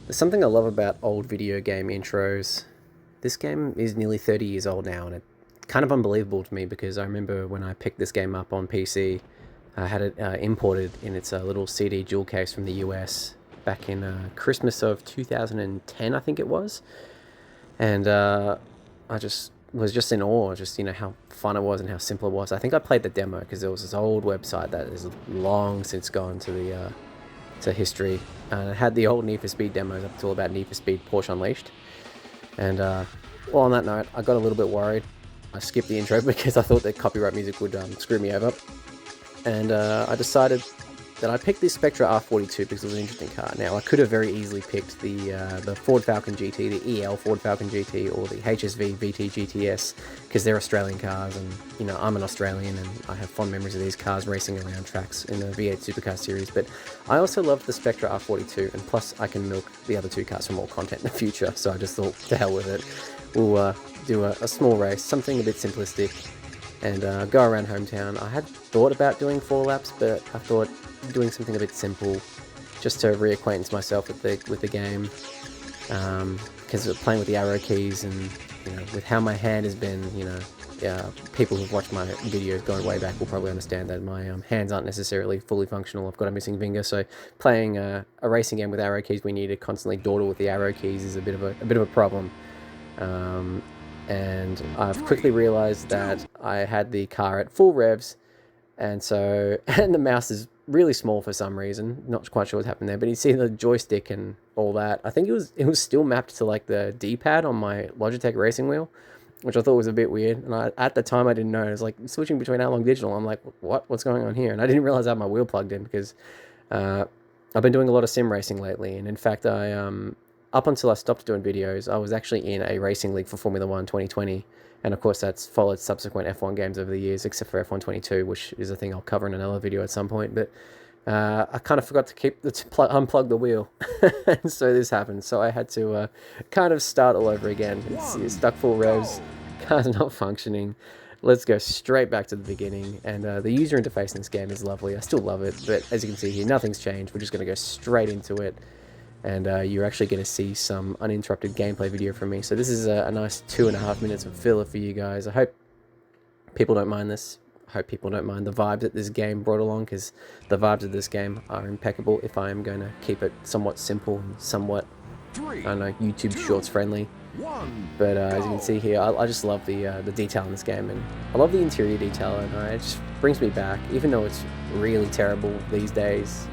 There's something I love about old video game intros. This game is nearly 30 years old now, and it's kind of unbelievable to me because I remember when I picked this game up on PC, I had it imported in its little CD jewel case from the US back in Christmas of 2010, I think it was. And I just was just in awe, just how fun it was and how simple it was. I think I played the demo because there was this old website that is long since gone to history. And it had the old Need for Speed demos up until about Need for Speed Porsche Unleashed. And well, on that note, I got a little bit worried. I skipped the intro because I thought that copyright music would screw me over. And I decided that I picked this Spectra R42 because it was an interesting car. Now, I could have very easily picked the Ford Falcon GT, the EL Ford Falcon GT, or the HSV VT GTS, because they're Australian cars, and I'm an Australian, and I have fond memories of these cars racing around tracks in the V8 Supercar series. But I also love the Spectra R42, and plus I can milk the other two cars for more content in the future, so I just thought, to hell with it. We'll do a small race, something a bit simplistic, and go around hometown. I had thought about doing 4 laps, but I thought doing something a bit simple, just to reacquaintance myself with the game, because playing with the arrow keys and with how my hand has been, people who've watched my videos going way back will probably understand that my hands aren't necessarily fully functional. I've got a missing finger, so playing a racing game with arrow keys, we need to constantly dawdle with the arrow keys, is a bit of a problem. And I've quickly realized that I had the car at full revs, and the mouse is really small for some reason. Not quite sure what happened there, but you see the joystick and all that. I think it was still mapped to like the D-pad on my Logitech racing wheel, which I thought was a bit weird. And at the time I didn't know. It was like switching between analog and digital. I'm like, what's going on here? And I didn't realize I had my wheel plugged in because I've been doing a lot of sim racing lately. And in fact, I up until I stopped doing videos, I was actually in a racing league for Formula 1 2020. And of course, that's followed subsequent F1 games over the years, except for F1 22, which is a thing I'll cover in another video at some point. But I kind of forgot to unplug the wheel, and so this happened. So I had to kind of start all over again. It's stuck full revs, car's not functioning. Let's go straight back to the beginning. And the user interface in this game is lovely. I still love it, but as you can see here, nothing's changed. We're just going to go straight into it. And you're actually going to see some uninterrupted gameplay video from me. So this is a nice 2.5 minutes of filler for you guys. I hope people don't mind this. I hope people don't mind the vibes that this game brought along, because the vibes of this game are impeccable if I am going to keep it somewhat simple and somewhat, I don't know, YouTube Shorts friendly. But as you can see here, I just love the detail in this game, and I love the interior detail, and it just brings me back, even though it's really terrible these days.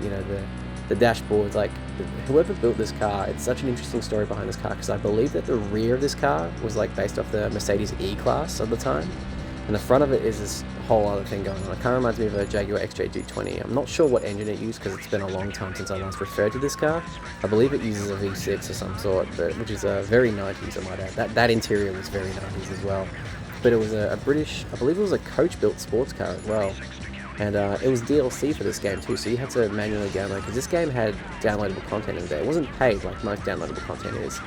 The dashboard's like, whoever built this car, it's such an interesting story behind this car, because I believe that the rear of this car was like based off the Mercedes E-Class of the time, and the front of it is this whole other thing going on. It kind of reminds me of a Jaguar XJ220. I'm not sure what engine it used, because it's been a long time since I last referred to this car. I believe it uses a V6 of some sort, which is very 90s, I might add. That interior was very 90s as well. But it was a British, I believe it was a coach-built sports car as well. And it was DLC for this game too, so you had to manually download, because this game had downloadable content in there. It wasn't paid like most downloadable content is,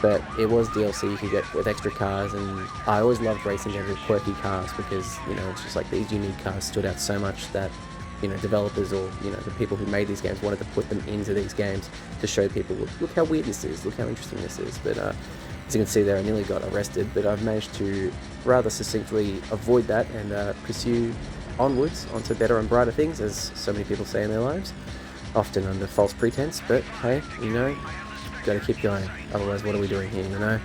but it was DLC you could get with extra cars. And I always loved racing games with quirky cars, because it's just like these unique cars stood out so much that developers, or the people who made these games, wanted to put them into these games to show people, look how weird this is, look how interesting this is. But as you can see there, I nearly got arrested, but I've managed to rather succinctly avoid that and pursue onwards onto better and brighter things, as so many people say in their lives, often under false pretense. But hey, gotta keep going, otherwise what are we doing here,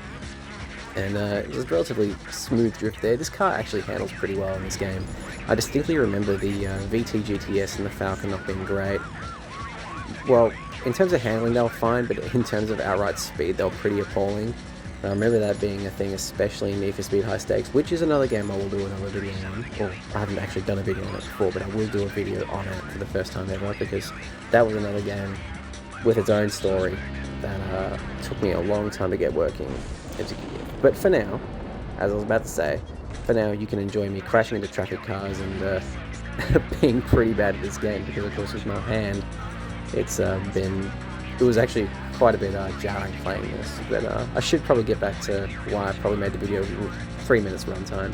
And it was a relatively smooth drift there. This car actually handles pretty well in this game. I distinctly remember the VT GTS and the Falcon not being great. Well, in terms of handling they were fine, but in terms of outright speed they were pretty appalling. I remember that being a thing, especially in Need for Speed High Stakes, which is another game I will do another video on. Well, I haven't actually done a video on it before, but I will do a video on it for the first time ever, because that was another game with its own story that took me a long time to get working. But for now, as I was about to say, for now you can enjoy me crashing into traffic cars and being pretty bad at this game, because of course with my hand, it was actually quite a bit jarring playing this. But I should probably get back to why I probably made the video 3 minutes runtime.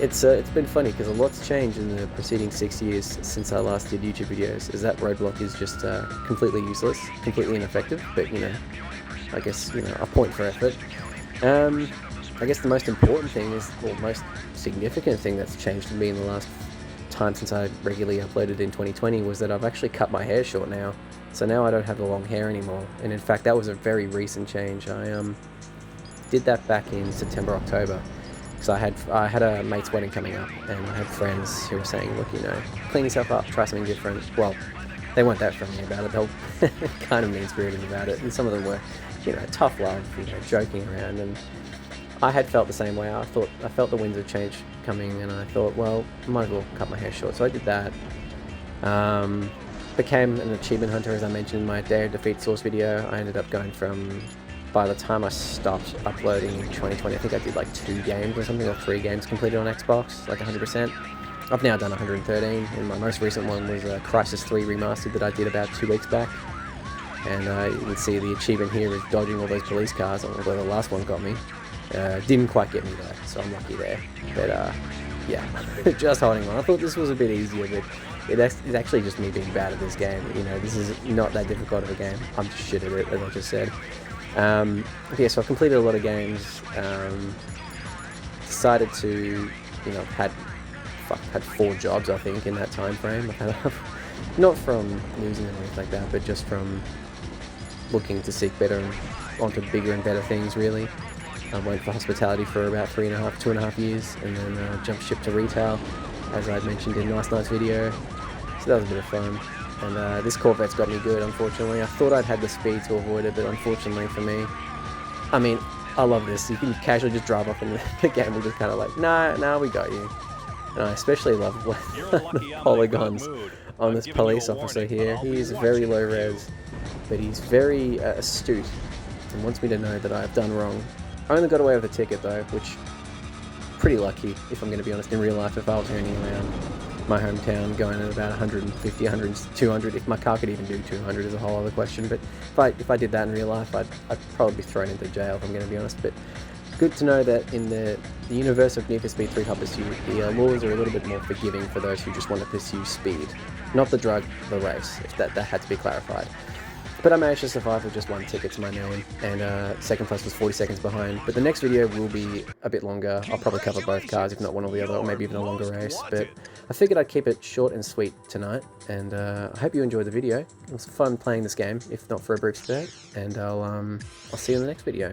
it's been funny because a lot's changed in the preceding 6 years since I last did YouTube videos. As that roadblock is just completely useless, completely ineffective. But you know, I guess a point for effort. I guess the most important thing is, or most significant thing that's changed for me in the last time since I regularly uploaded in 2020 was that I've actually cut my hair short now. So now I don't have the long hair anymore. And in fact, that was a very recent change. I did that back in September, October. So I had a mate's wedding coming up, and I had friends who were saying, look, clean yourself up, try something different. Well, they weren't that friendly about it. They were kind of mean-spirited about it, and some of them were, tough love, joking around. And I had felt the same way. I felt the winds of change coming, and I thought, well, I might as well cut my hair short. So I did that. Became an achievement hunter, as I mentioned in my Dare Defeat Source video. I ended up going from, by the time I stopped uploading in 2020, I think I did like 2 games or something, or 3 games completed on Xbox, like 100%. I've now done 113, and my most recent one was Crisis 3 Remastered that I did about 2 weeks back. And you can see the achievement here is dodging all those police cars, although the last one got me. Didn't quite get me there, so I'm lucky there. But yeah, just holding on. I thought this was a bit easier, but it's actually just me being bad at this game. This is not that difficult of a game. I'm just shit at it, as I just said. Yeah, so I've completed a lot of games. Decided to, had 4 jobs, I think, in that time frame. I've had, not from losing and anything like that, but just from looking to seek better and onto bigger and better things, really. I went for hospitality for about 2.5 years, and then jumped ship to retail, as I mentioned in last night's video. So that was a bit of fun. And this Corvette's got me good, unfortunately. I thought I'd had the speed to avoid it, but unfortunately for me, I mean, I love this. You can casually just drive off and the game will just kind of like, nah, we got you. And I especially love the polygons on this police officer here. He is very low res, but he's very astute and wants me to know that I've done wrong. I only got away with a ticket though, which pretty lucky, if I'm going to be honest, in real life. If I was turning around my hometown going at about 150, 100, 200, if my car could even do 200 is a whole other question, but if I did that in real life, I'd probably be thrown into jail, if I'm going to be honest. But good to know that in the universe of Need for Speed 3 Hot Pursuit, the laws are a little bit more forgiving for those who just want to pursue speed, not the drug, the race, if that had to be clarified. But I managed to survive with just 1 ticket to my name, and second place was 40 seconds behind. But the next video will be a bit longer. I'll probably cover both cars, if not one or the other, or maybe even a longer race. But I figured I'd keep it short and sweet tonight, and I hope you enjoyed the video. It was fun playing this game, if not for a brief spurt, and I'll see you in the next video.